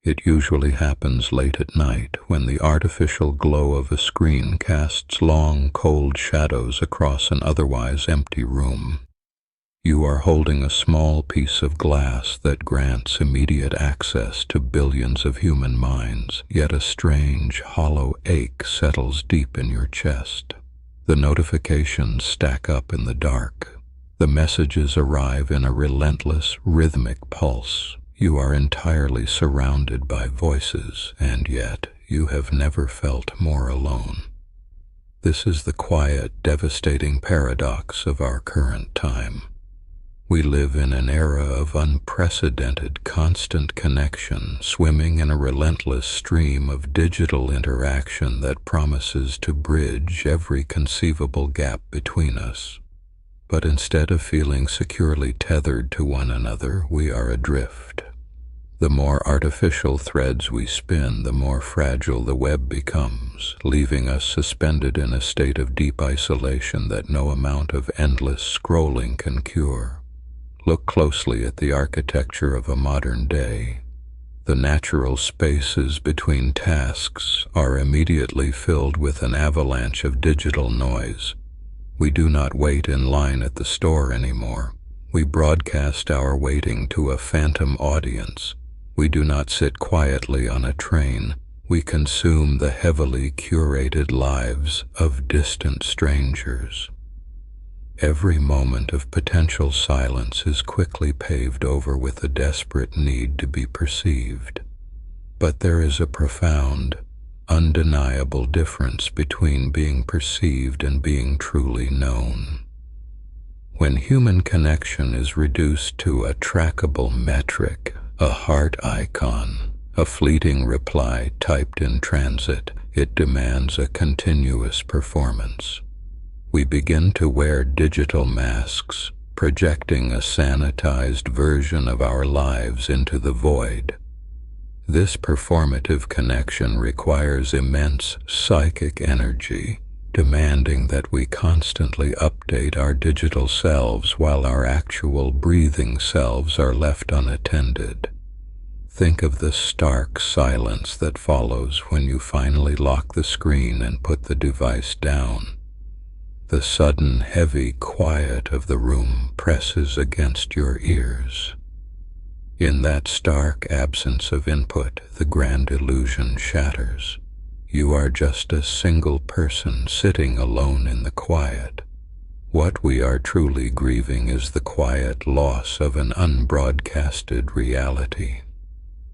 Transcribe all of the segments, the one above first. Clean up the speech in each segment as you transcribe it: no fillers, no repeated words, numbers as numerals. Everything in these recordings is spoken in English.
It usually happens late at night when the artificial glow of a screen casts long, cold shadows across an otherwise empty room. You are holding a small piece of glass that grants immediate access to billions of human minds, yet a strange, hollow ache settles deep in your chest. The notifications stack up in the dark. The messages arrive in a relentless, rhythmic pulse. You are entirely surrounded by voices, and yet you have never felt more alone. This is the quiet, devastating paradox of our current time. We live in an era of unprecedented, constant connection, swimming in a relentless stream of digital interaction that promises to bridge every conceivable gap between us. But instead of feeling securely tethered to one another, we are adrift. The more artificial threads we spin, the more fragile the web becomes, leaving us suspended in a state of deep isolation that no amount of endless scrolling can cure. Look closely at the architecture of a modern day. The natural spaces between tasks are immediately filled with an avalanche of digital noise. We do not wait in line at the store anymore. We broadcast our waiting to a phantom audience. We do not sit quietly on a train. We consume the heavily curated lives of distant strangers. Every moment of potential silence is quickly paved over with a desperate need to be perceived. But there is a profound, undeniable difference between being perceived and being truly known. When human connection is reduced to a trackable metric, a heart icon, a fleeting reply typed in transit, it demands a continuous performance. We begin to wear digital masks, projecting a sanitized version of our lives into the void. This performative connection requires immense psychic energy, demanding that we constantly update our digital selves while our actual breathing selves are left unattended. Think of the stark silence that follows when you finally lock the screen and put the device down. The sudden, heavy quiet of the room presses against your ears. In that stark absence of input, the grand illusion shatters. You are just a single person sitting alone in the quiet. What we are truly grieving is the quiet loss of an unbroadcasted reality.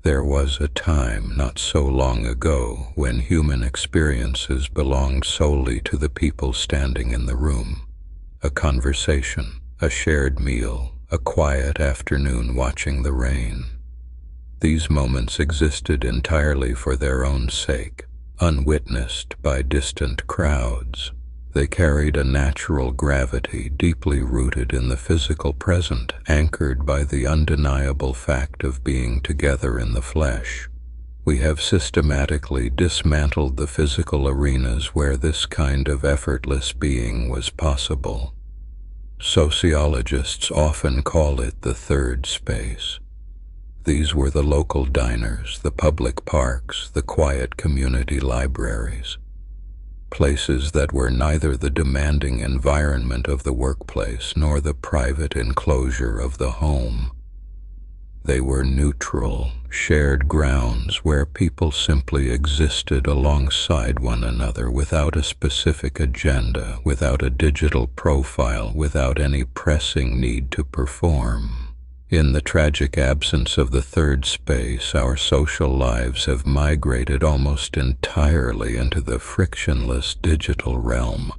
There was a time not so long ago when human experiences belonged solely to the people standing in the room. A conversation, a shared meal, a quiet afternoon watching the rain. These moments existed entirely for their own sake, unwitnessed by distant crowds. They carried a natural gravity deeply rooted in the physical present, anchored by the undeniable fact of being together in the flesh. We have systematically dismantled the physical arenas where this kind of effortless being was possible. Sociologists often call it the third space. These were the local diners, the public parks, the quiet community libraries. Places that were neither the demanding environment of the workplace nor the private enclosure of the home. They were neutral, shared grounds where people simply existed alongside one another without a specific agenda, without a digital profile, without any pressing need to perform. In the tragic absence of the third space, our social lives have migrated almost entirely into the frictionless digital realm.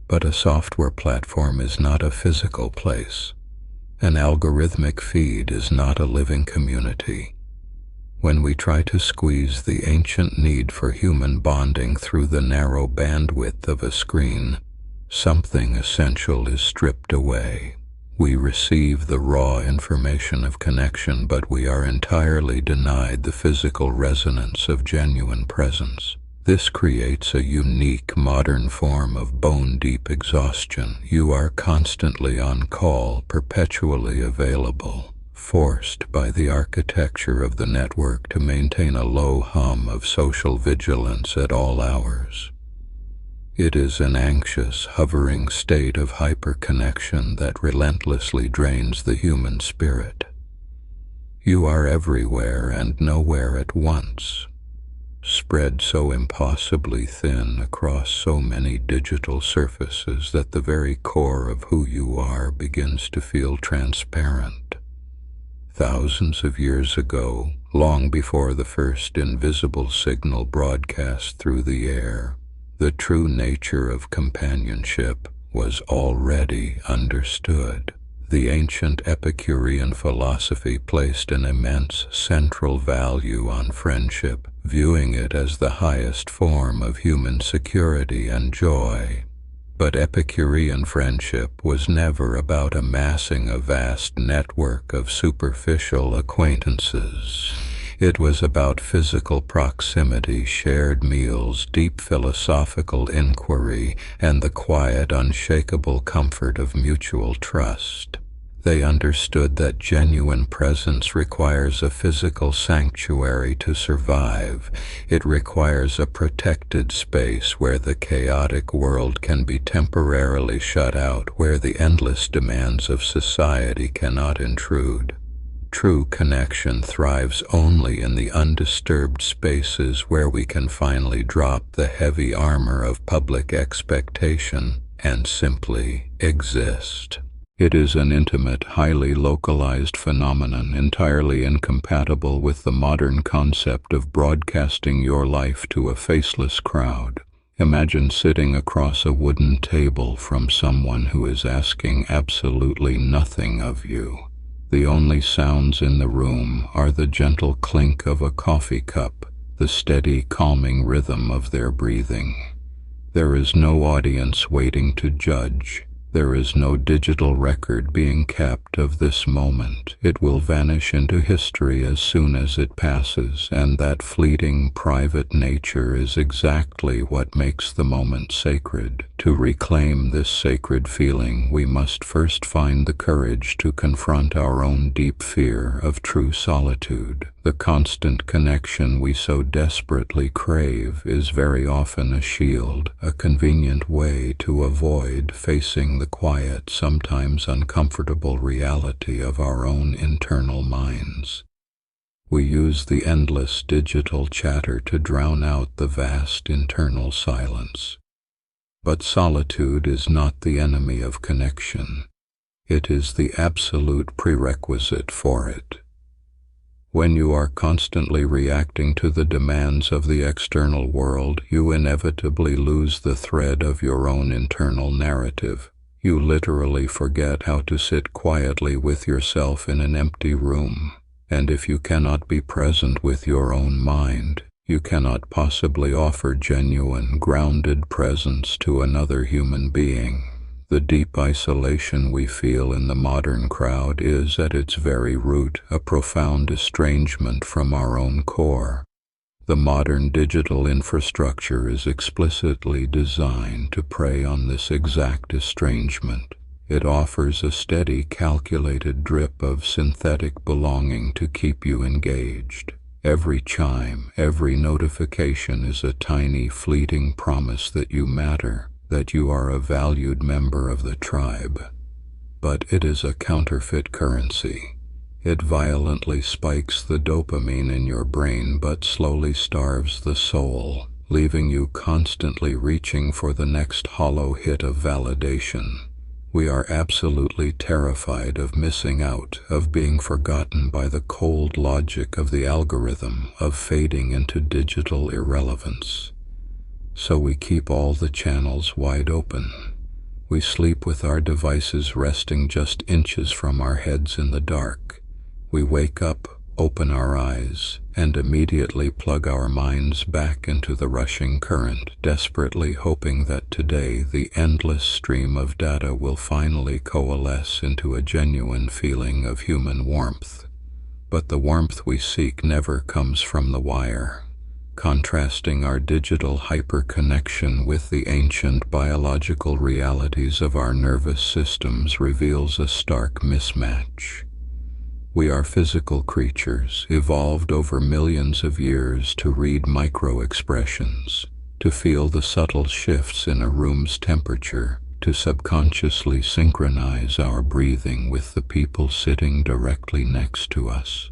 But a software platform is not a physical place. An algorithmic feed is not a living community. When we try to squeeze the ancient need for human bonding through the narrow bandwidth of a screen, something essential is stripped away. We receive the raw information of connection, but we are entirely denied the physical resonance of genuine presence. This creates a unique modern form of bone-deep exhaustion. You are constantly on call, perpetually available, forced by the architecture of the network to maintain a low hum of social vigilance at all hours. It is an anxious, hovering state of hyperconnection that relentlessly drains the human spirit. You are everywhere and nowhere at once, spread so impossibly thin across so many digital surfaces that the very core of who you are begins to feel transparent. Thousands of years ago, long before the first invisible signal broadcast through the air, the true nature of companionship was already understood. The ancient Epicurean philosophy placed an immense central value on friendship, viewing it as the highest form of human security and joy. But Epicurean friendship was never about amassing a vast network of superficial acquaintances. It was about physical proximity, shared meals, deep philosophical inquiry, and the quiet, unshakable comfort of mutual trust. They understood that genuine presence requires a physical sanctuary to survive. It requires a protected space where the chaotic world can be temporarily shut out, where the endless demands of society cannot intrude. True connection thrives only in the undisturbed spaces where we can finally drop the heavy armor of public expectation and simply exist. It is an intimate, highly localized phenomenon entirely incompatible with the modern concept of broadcasting your life to a faceless crowd. Imagine sitting across a wooden table from someone who is asking absolutely nothing of you. The only sounds in the room are the gentle clink of a coffee cup, the steady, calming rhythm of their breathing. There is no audience waiting to judge. There is no digital record being kept of this moment. It will vanish into history as soon as it passes, and that fleeting, private nature is exactly what makes the moment sacred. To reclaim this sacred feeling, we must first find the courage to confront our own deep fear of true solitude. The constant connection we so desperately crave is very often a shield, a convenient way to avoid facing the quiet, sometimes uncomfortable reality of our own internal minds. We use the endless digital chatter to drown out the vast internal silence. But solitude is not the enemy of connection. It is the absolute prerequisite for it. When you are constantly reacting to the demands of the external world, you inevitably lose the thread of your own internal narrative. You literally forget how to sit quietly with yourself in an empty room. And if you cannot be present with your own mind, you cannot possibly offer genuine, grounded presence to another human being. The deep isolation we feel in the modern crowd is, at its very root, a profound estrangement from our own core. The modern digital infrastructure is explicitly designed to prey on this exact estrangement. It offers a steady, calculated drip of synthetic belonging to keep you engaged. Every chime, every notification is a tiny, fleeting promise that you matter, that you are a valued member of the tribe. But it is a counterfeit currency. It violently spikes the dopamine in your brain but slowly starves the soul, leaving you constantly reaching for the next hollow hit of validation. We are absolutely terrified of missing out, of being forgotten by the cold logic of the algorithm, of fading into digital irrelevance. So we keep all the channels wide open. We sleep with our devices resting just inches from our heads in the dark. We wake up, open our eyes, and immediately plug our minds back into the rushing current, desperately hoping that today the endless stream of data will finally coalesce into a genuine feeling of human warmth. But the warmth we seek never comes from the wire. Contrasting our digital hyperconnection with the ancient biological realities of our nervous systems reveals a stark mismatch. We are physical creatures, evolved over millions of years to read micro-expressions, to feel the subtle shifts in a room's temperature, to subconsciously synchronize our breathing with the people sitting directly next to us.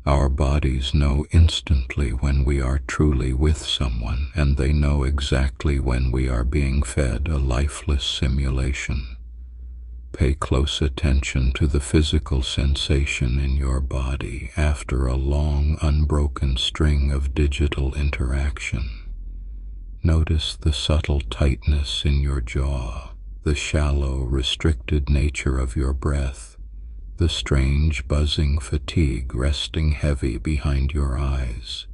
Our bodies know instantly when we are truly with someone, and they know exactly when we are being fed a lifeless simulation. Pay close attention to the physical sensation in your body after a long, unbroken string of digital interaction. Notice the subtle tightness in your jaw, the shallow, restricted nature of your breath, the strange, buzzing fatigue resting heavy behind your eyes.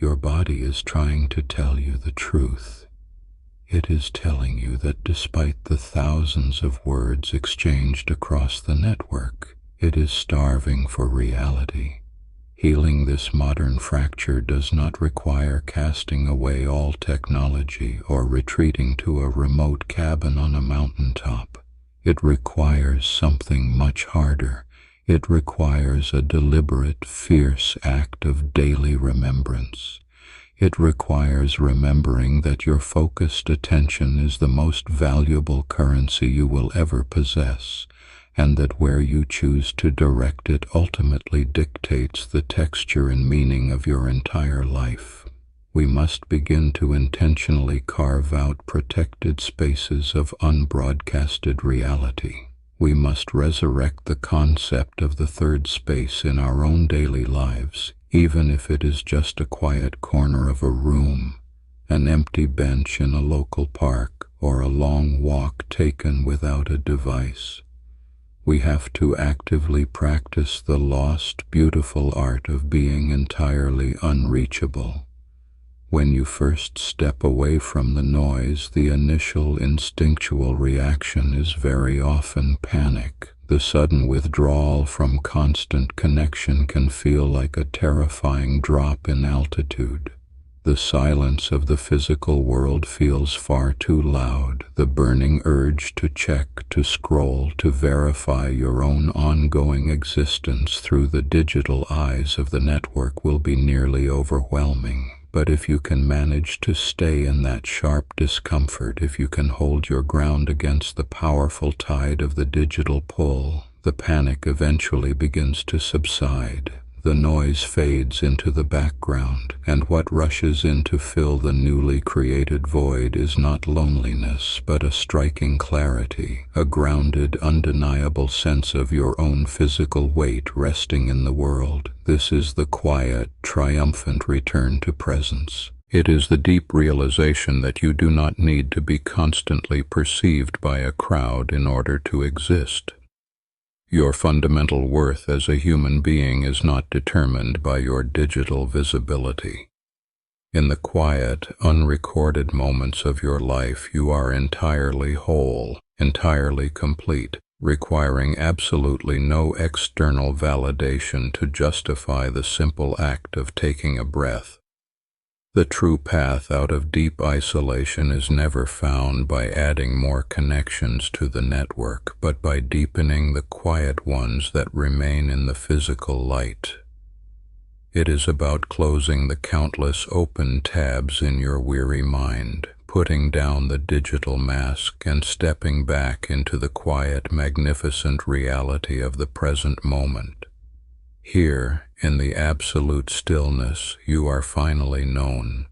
Your body is trying to tell you the truth. It is telling you that despite the thousands of words exchanged across the network, it is starving for reality. Healing this modern fracture does not require casting away all technology or retreating to a remote cabin on a mountaintop. It requires something much harder. It requires a deliberate, fierce act of daily remembrance. It requires remembering that your focused attention is the most valuable currency you will ever possess, and that where you choose to direct it ultimately dictates the texture and meaning of your entire life. We must begin to intentionally carve out protected spaces of unbroadcasted reality. We must resurrect the concept of the third space in our own daily lives, even if it is just a quiet corner of a room, an empty bench in a local park, or a long walk taken without a device. We have to actively practice the lost, beautiful art of being entirely unreachable. When you first step away from the noise, the initial instinctual reaction is very often panic. The sudden withdrawal from constant connection can feel like a terrifying drop in altitude. The silence of the physical world feels far too loud. The burning urge to check, to scroll, to verify your own ongoing existence through the digital eyes of the network will be nearly overwhelming. But if you can manage to stay in that sharp discomfort, if you can hold your ground against the powerful tide of the digital pull, the panic eventually begins to subside. The noise fades into the background, and what rushes in to fill the newly created void is not loneliness, but a striking clarity, a grounded, undeniable sense of your own physical weight resting in the world. This is the quiet, triumphant return to presence. It is the deep realization that you do not need to be constantly perceived by a crowd in order to exist. Your fundamental worth as a human being is not determined by your digital visibility. In the quiet, unrecorded moments of your life, you are entirely whole, entirely complete, requiring absolutely no external validation to justify the simple act of taking a breath. The true path out of deep isolation is never found by adding more connections to the network, but by deepening the quiet ones that remain in the physical light. It is about closing the countless open tabs in your weary mind, putting down the digital mask, and stepping back into the quiet, magnificent reality of the present moment. Here, in the absolute stillness, you are finally known.